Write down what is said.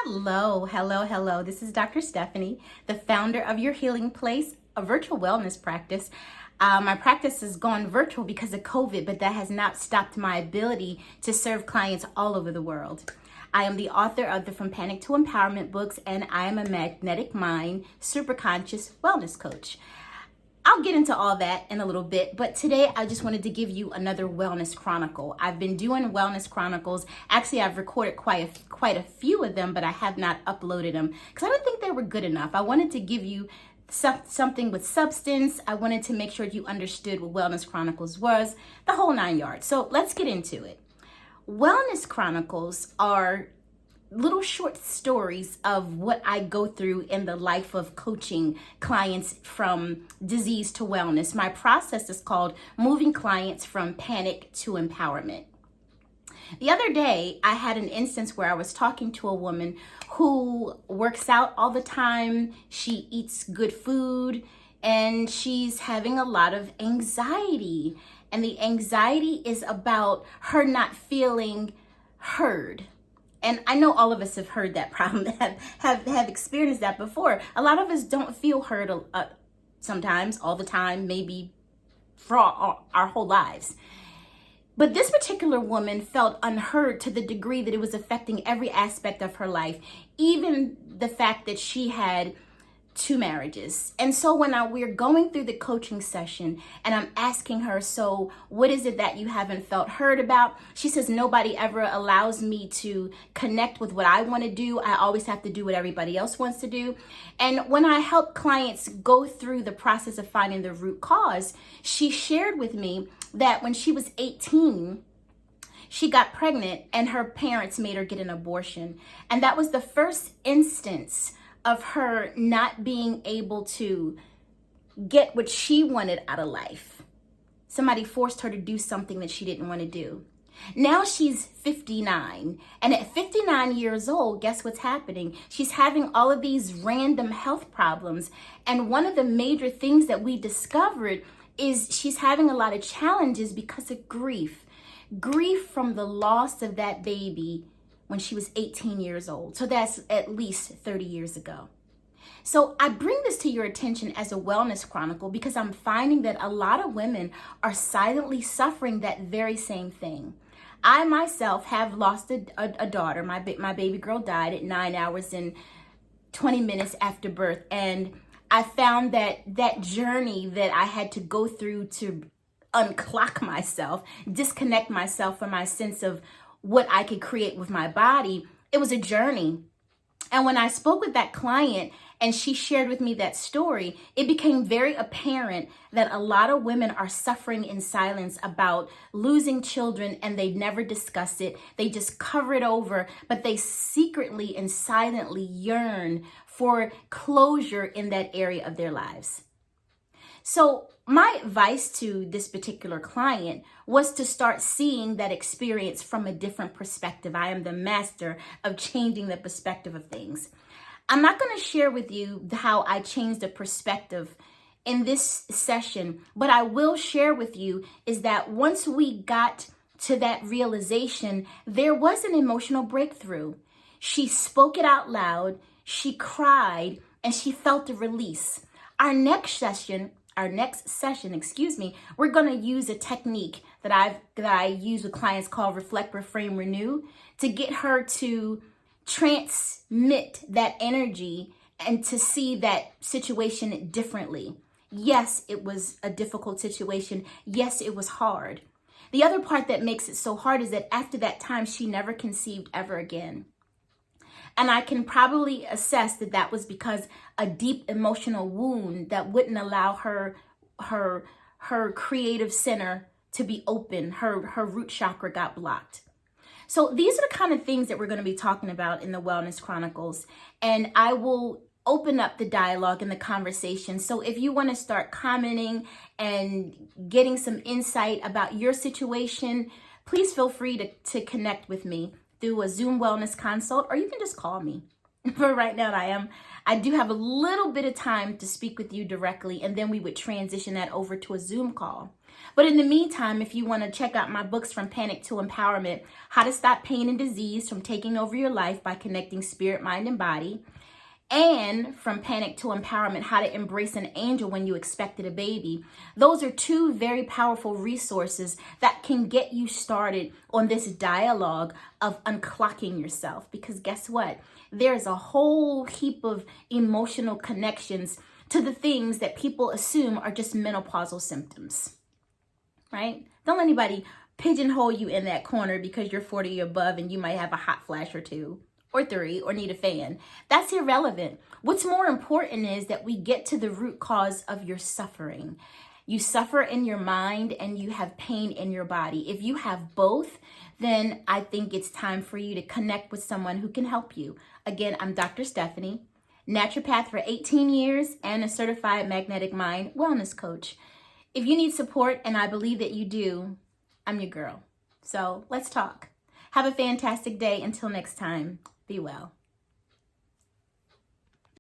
Hello. This is Dr. Stephanie, the founder of Your Healing Place, a virtual wellness practice. My practice has gone virtual because of COVID, but that has not stopped my ability to serve clients all over the world. I am the author of the From Panic to Empowerment books, and I am a magnetic mind, superconscious wellness coach. I'll get into all that in a little bit, but today I just wanted to give you another wellness chronicle. I've been doing wellness chronicles. Actually, I've recorded quite a few of them, but I have not uploaded them because I didn't think they were good enough. I wanted to give you something with substance. I wanted to make sure you understood what wellness chronicles was, the whole 9 yards. So let's get into it. Wellness chronicles are little short stories of what I go through in the life of coaching clients from disease to wellness. My process is called moving clients from panic to empowerment. The other day, I had an instance where I was talking to a woman who works out all the time. She eats good food and she's having a lot of anxiety. And the anxiety is about her not feeling heard. And I know all of us have heard that problem, have experienced that before. A lot of us don't feel heard sometimes, all the time, maybe for our whole lives. But this particular woman felt unheard to the degree that it was affecting every aspect of her life, even the fact that she had 2 marriages. And so when we're going through the coaching session and I'm asking her, so what is it that you haven't felt heard about? She says, nobody ever allows me to connect with what I want to do. I always have to do what everybody else wants to do. And when I help clients go through the process of finding the root cause, she shared with me that when she was 18, she got pregnant and her parents made her get an abortion. And that was the first instance of her not being able to get what she wanted out of life. Somebody forced her to do something that she didn't want to do. Now she's 59, and at 59 years old, guess what's happening? She's having all of these random health problems, and one of the major things that we discovered is she's having a lot of challenges because of grief. Grief from the loss of that baby when she was 18 years old. So that's at least 30 years ago. So I bring this to your attention as a wellness chronicle because I'm finding that a lot of women are silently suffering that very same thing. I myself have lost a daughter. My baby girl died at 9 hours and 20 minutes after birth. And I found that journey that I had to go through to unclock myself, disconnect myself from my sense of what I could create with my body, it was a journey. And when I spoke with that client and she shared with me that story, it became very apparent that a lot of women are suffering in silence about losing children and they never discuss it. They just cover it over, but they secretly and silently yearn for closure in that area of their lives. So my advice to this particular client was to start seeing that experience from a different perspective. I am the master of changing the perspective of things. I'm not going to share with you how I changed the perspective in this session, but I will share with you is that once we got to that realization, there was an emotional breakthrough. She spoke it out loud, she cried, and she felt a release. Our next session, we're going to use a technique that I use with clients called Reflect, Reframe, Renew to get her to transmit that energy and to see that situation differently. Yes, it was a difficult situation. Yes, it was hard. The other part that makes it so hard is that after that time, she never conceived ever again. And I can probably assess that that was because a deep emotional wound that wouldn't allow her creative center to be open. Her root chakra got blocked. So these are the kind of things that we're going to be talking about in the Wellness Chronicles. And I will open up the dialogue and the conversation. So if you want to start commenting and getting some insight about your situation, please feel free to connect with me through a Zoom wellness consult, or you can just call me. But right now I do have a little bit of time to speak with you directly, and then we would transition that over to a Zoom call. But in the meantime, if you want to check out my books, From Panic to Empowerment, How to Stop Pain and Disease from Taking Over Your Life by Connecting Spirit, Mind, and Body, and From Panic to Empowerment, How to Embrace an Angel When You Expected a Baby. Those are two very powerful resources that can get you started on this dialogue of unclocking yourself. Because guess what? There's a whole heap of emotional connections to the things that people assume are just menopausal symptoms, right? Don't let anybody pigeonhole you in that corner because you're 40 or above and you might have a hot flash or two, or three, or need a fan. That's irrelevant. What's more important is that we get to the root cause of your suffering. You suffer in your mind and you have pain in your body. If you have both, then I think it's time for you to connect with someone who can help you. Again, I'm Dr. Stephanie, naturopath for 18 years and a certified magnetic mind wellness coach. If you need support, and I believe that you do, I'm your girl. So let's talk. Have a fantastic day. Until next time, be well.